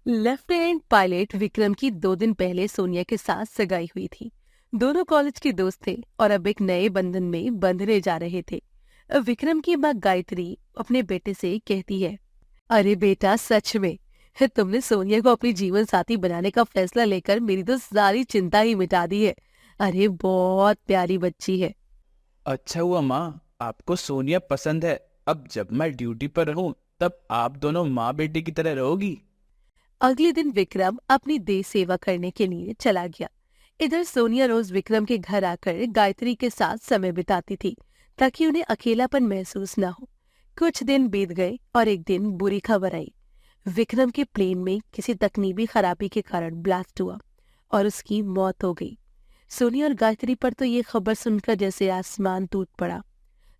Lieutenant pilot Vikram की 2 दिन पहले सोनिया के साथ सगाई हुई थी। दोनों कॉलेज के दोस्त थे और अब एक नए बंधन में बंधने जा रहे थे। विक्रम की माँ गायत्री अपने बेटे से कहती है, अरे बेटा, सच में तुमने सोनिया को अपनी जीवन साथी बनाने का फैसला लेकर मेरी तो सारी चिंता ही मिटा दी है। अरे बहुत प्यारी बच्ची है। अच्छा हुआ माँ, आपको सोनिया पसंद है। अब जब मैं ड्यूटी पर रहूं तब आप दोनों माँ बेटी की तरह रहोगी। अगले दिन विक्रम अपनी देश सेवा करने के लिए चला गया। इधर सोनिया रोज विक्रम के घर आकर गायत्री के साथ समय बिताती थी ताकि उन्हें अकेलापन महसूस न हो। कुछ दिन बीत गए और एक दिन बुरी खबर आई। विक्रम के प्लेन में किसी तकनीकी खराबी के कारण ब्लास्ट हुआ और उसकी मौत हो गई। सोनिया और गायत्री पर तो ये खबर सुनकर जैसे आसमान टूट पड़ा।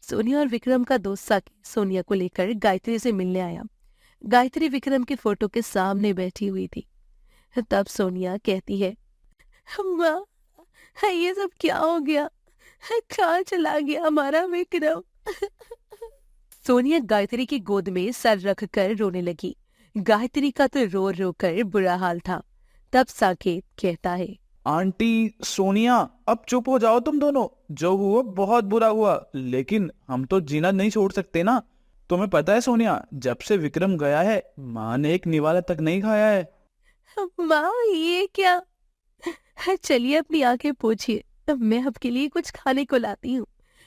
सोनिया और विक्रम का दोस्त साकी सोनिया को लेकर गायत्री से मिलने आया। गायत्री विक्रम के फोटो के सामने बैठी हुई थी। तब सोनिया कहती है, माँ, ये सब क्या हो गया? कहाँ चला गया हमारा विक्रम? सोनिया गायत्री की गोद में सर रखकर रोने लगी। गायत्री का तो रो रो कर बुरा हाल था। तब साकेत कहता है, आंटी सोनिया, अब चुप हो जाओ तुम दोनों। जो हुआ बहुत बुरा हुआ, लेकिन हम तो जीना नहीं छोड़ सकते ना। तुम्हें पता है सोनिया, जब से विक्रम गया है माँ ने एक निवाला तक नहीं खाया है। माँ, ये क्या? चलिए अपनी आंखें पोंछिए, मैं आपके लिए कुछ खाने को लाती हूँ।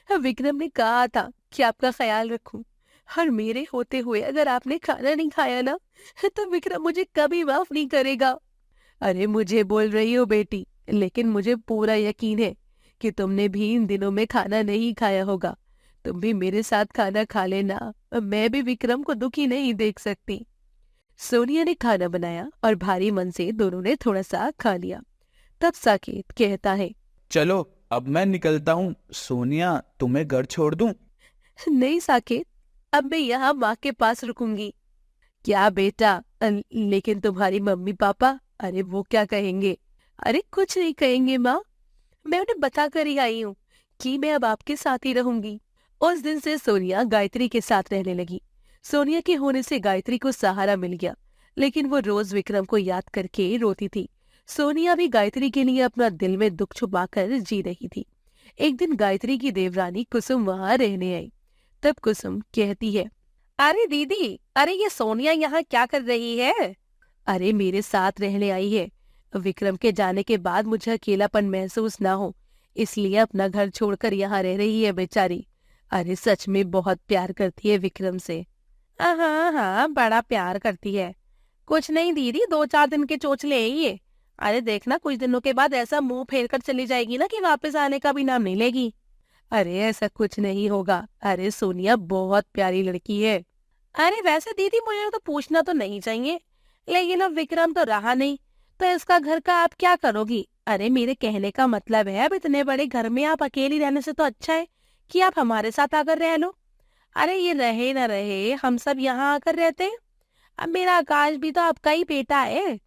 विक्रम ने कहा था कि आपका ख्याल रखूं, और मेरे होते हुए अगर आपने खाना नहीं खाया ना, तो विक्रम मुझे कभी माफ नहीं करेगा। अरे मुझे बोल रही हो बेटी, लेकिन मुझे पूरा यकीन है कि तुमने भी इन दिनों में खाना नहीं खाया होगा। तुम भी मेरे साथ खाना खा लेना, मैं भी विक्रम को दुखी नहीं देख सकती। सोनिया ने खाना बनाया और भारी मन से दोनों ने थोड़ा सा खा लिया। तब साकेत कहता है, चलो अब मैं निकलता हूँ। सोनिया, तुम्हें घर छोड़ दूं? नहीं साकेत, अब मैं यहाँ माँ के पास रुकूंगी। क्या बेटा, लेकिन तुम्हारी मम्मी पापा, अरे वो क्या कहेंगे? अरे कुछ नहीं कहेंगे माँ, मैं उन्हें बता कर ही आई हूँ कि मैं अब आपके साथ ही रहूंगी। उस दिन से सोनिया गायत्री के साथ रहने लगी। सोनिया के होने से गायत्री को सहारा मिल गया, लेकिन वो रोज विक्रम को याद करके रोती थी। सोनिया भी गायत्री के लिए अपना दिल में दुख छुपाकर जी रही थी। एक दिन गायत्री की देवरानी कुसुम वहां रहने आई। तब कुसुम कहती है, अरे दीदी, अरे ये सोनिया यहाँ क्या कर रही है? अरे मेरे साथ रहने आई है। विक्रम के जाने के बाद मुझे अकेलापन महसूस ना हो, इसलिए अपना घर छोड़कर यहाँ रह रही है बेचारी। अरे सच में बहुत प्यार करती है विक्रम से। हाँ हाँ, बड़ा प्यार करती है। कुछ नहीं दीदी, 2-4 दिन के चोचले हैं ये। अरे देखना, कुछ दिनों के बाद ऐसा मुंह फेर कर चली जाएगी ना कि वापस आने का भी नाम नहीं लेगी। अरे ऐसा कुछ नहीं होगा। अरे सोनिया बहुत प्यारी लड़की है। अरे वैसे दीदी, मुझे तो पूछना तो नहीं चाहिए, लेकिन अब विक्रम तो रहा नहीं, तो इसका घर का आप क्या करोगी? अरे मेरे कहने का मतलब है, अब इतने बड़े घर में आप अकेली रहने से तो अच्छा है कि आप हमारे साथ आकर रह लो। अरे ये रहे न रहे, हम सब यहाँ आकर रहते हैं। अब मेरा आकाश भी तो आपका ही बेटा है।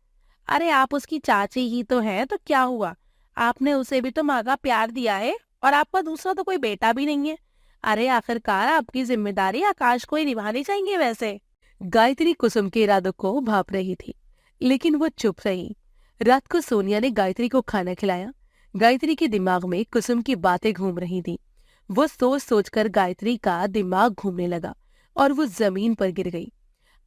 अरे आप उसकी चाची ही तो हैं, तो क्या हुआ? आपने उसे भी तो माँ का प्यार दिया है, और आपका दूसरा तो कोई बेटा भी नहीं है। अरे आखिरकार आपकी जिम्मेदारी आकाश को ही निभानी चाहिए वैसे। गायत्री कुसुम के इरादों को भाप रही थी, लेकिन वो चुप रही। रात को सोनिया ने गायत्री को खाना खिलाया। गायत्री के दिमाग में कुसुम की बातें घूम रही थी। वो सोच सोचकर गायत्री का दिमाग घूमने लगा और वो जमीन पर गिर गई।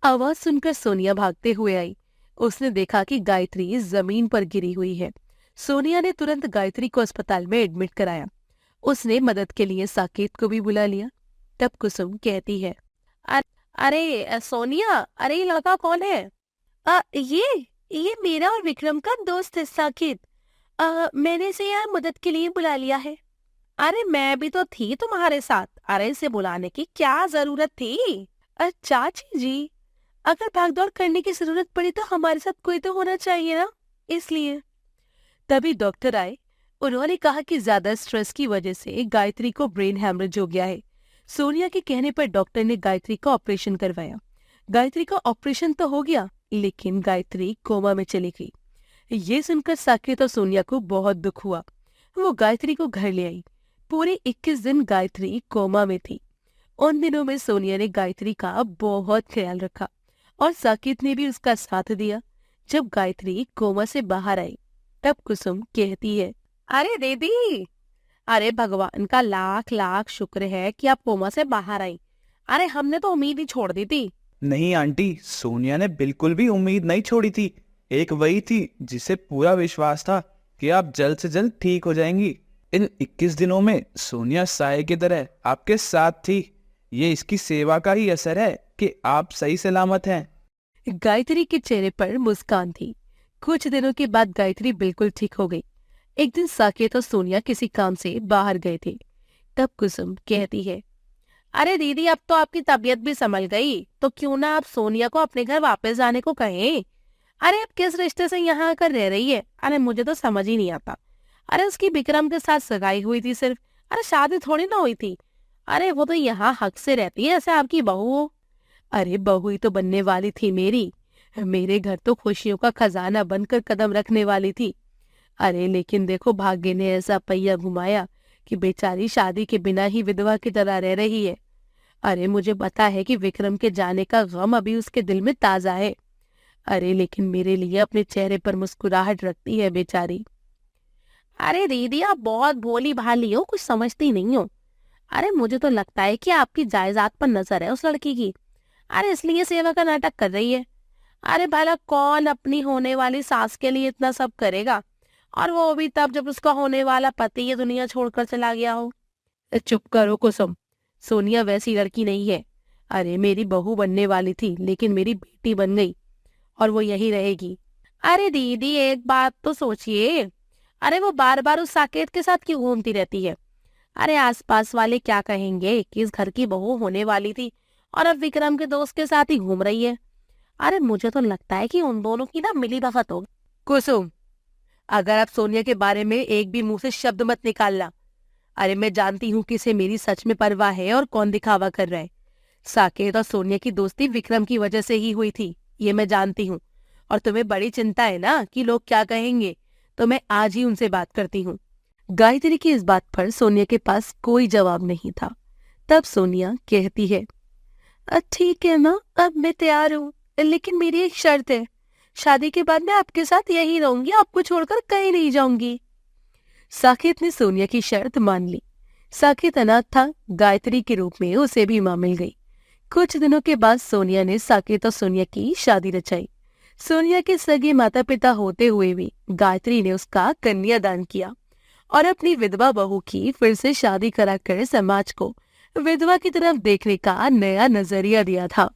आवाज सुनकर सोनिया भागते हुए आई। उसने देखा कि गायत्री जमीन पर गिरी हुई है। सोनिया ने तुरंत गायत्री को अस्पताल में एडमिट कराया। उसने मदद के लिए साकेत को भी बुला लिया। तब कुसुम कहती है, अरे सोनिया, अरे ये लड़का कौन है? ये मेरा और विक्रम का दोस्त है साकेत। मैंने इसे यहाँ मदद के लिए बुला लिया है। अरे मैं भी तो थी तुम्हारे साथ, अरे इसे बुलाने की क्या जरूरत थी? चाची जी, अगर भागदौड़ करने की जरूरत पड़ी तो हमारे साथ कोई तो होना चाहिए ना, इसलिए। तभी डॉक्टर आए। उन्होंने कहा कि ज्यादा स्ट्रेस की वजह से गायत्री को ब्रेन हैमरेज हो गया है। सोनिया के कहने पर डॉक्टर ने गायत्री का ऑपरेशन करवाया। गायत्री का ऑपरेशन तो हो गया, लेकिन गायत्री कोमा में चली गई। ये सुनकर साकेत और सोनिया को बहुत दुख हुआ। वो गायत्री को घर ले आई। पूरे 21 दिन गायत्री कोमा में थी। उन दिनों में सोनिया ने गायत्री का बहुत ख्याल रखा और साकेत ने भी उसका साथ दिया। जब गायत्री कोमा से बाहर आई तब कुसुम कहती है, अरे दीदी, अरे भगवान का लाख लाख शुक्र है कि आप कोमा से बाहर आई। अरे हमने तो उम्मीद ही छोड़ दी थी। नहीं आंटी, सोनिया ने बिल्कुल भी उम्मीद नहीं छोड़ी थी। एक वही थी जिसे पूरा विश्वास था कि आप जल्द से जल्द ठीक हो जाएंगी। इन 21 दिनों में सोनिया साए की तरह आपके साथ थी। ये इसकी सेवा का ही असर है कि आप सही सलामत हैं। गायत्री के चेहरे पर मुस्कान थी। कुछ दिनों के बाद गायत्री बिल्कुल ठीक हो गई। एक दिन साकेत और सोनिया किसी काम से बाहर गए थे। तब कुसुम कहती है, अरे दीदी, अब तो आपकी तबीयत भी संभल गई, तो क्यों ना आप सोनिया को अपने घर वापस जाने को कहें। अरे अब किस रिश्ते से यहाँ आकर रह रही है? अरे मुझे तो समझ ही नहीं आता। अरे उसकी विक्रम के साथ सगाई हुई थी सिर्फ, अरे शादी थोड़ी ना हुई थी। अरे वो तो यहाँ हक से रहती है जैसे आपकी बहू हो। अरे बहू ही तो बनने वाली थी मेरी। मेरे घर तो खुशियों का खजाना बनकर कदम रखने वाली थी। अरे लेकिन देखो, भाग्य ने ऐसा पहिया घुमाया कि बेचारी शादी के बिना ही विधवा की तरह रह रही है। अरे मुझे पता है कि विक्रम के जाने का गम अभी उसके दिल में ताजा है। अरे लेकिन मेरे लिए अपने चेहरे पर मुस्कुराहट रखती है बेचारी। अरे दीदी, आप बहुत भोली भाली हो, कुछ समझती नहीं हो। अरे मुझे तो लगता है कि आपकी जायदाद पर नजर है उस लड़की की। अरे इसलिए सेवा का नाटक कर रही है। अरे भला कौन अपनी होने वाली सास के लिए इतना सब करेगा, और वो भी तब जब उसका होने वाला पति ये दुनिया छोड़कर चला गया हो। चुप करो कुसुम, सोनिया वैसी लड़की नहीं है। अरे मेरी बहू बनने वाली थी लेकिन मेरी बेटी बन गई, और वो यही रहेगी। अरे दीदी, एक बात तो सोचिए। अरे वो बार बार उस साकेत के साथ क्यों घूमती रहती है? अरे आसपास वाले क्या कहेंगे कि इस घर की बहू होने वाली थी और अब विक्रम के दोस्त के साथ ही घूम रही है। अरे मुझे तो लगता है कि उन दोनों की ना मिली भगत हो। कुसुम, अगर आप सोनिया के बारे में एक भी मुंह से शब्द मत निकालना। अरे मैं जानती हूँ किसे मेरी सच में परवाह है और कौन दिखावा कर रहा है। साकेत और सोनिया की दोस्ती विक्रम की वजह से ही हुई थी, ये मैं जानती हूँ। और तुम्हें बड़ी चिंता है ना कि लोग क्या कहेंगे, तो मैं आज ही उनसे बात करती हूँ। गायत्री की इस बात पर सोनिया के पास कोई जवाब नहीं था। तब सोनिया कहती है, ठीक है माँ, अब मैं तैयार हूँ, लेकिन मेरी एक शर्त है। शादी के बाद मैं आपके साथ यही रहूंगी, आपको छोड़कर कहीं नहीं जाऊंगी। साकेत ने सोनिया की शर्त मान ली। साकेत अनाथ था, गायत्री के रूप में उसे भी मां मिल गई। कुछ दिनों के बाद सोनिया ने साकेत और सोनिया की शादी रचाई। सोनिया के सगे माता पिता होते हुए भी गायत्री ने उसका कन्यादान किया और अपनी विधवा बहू की फिर से शादी कराकर समाज को विधवा की तरफ देखने का नया नजरिया दिया था।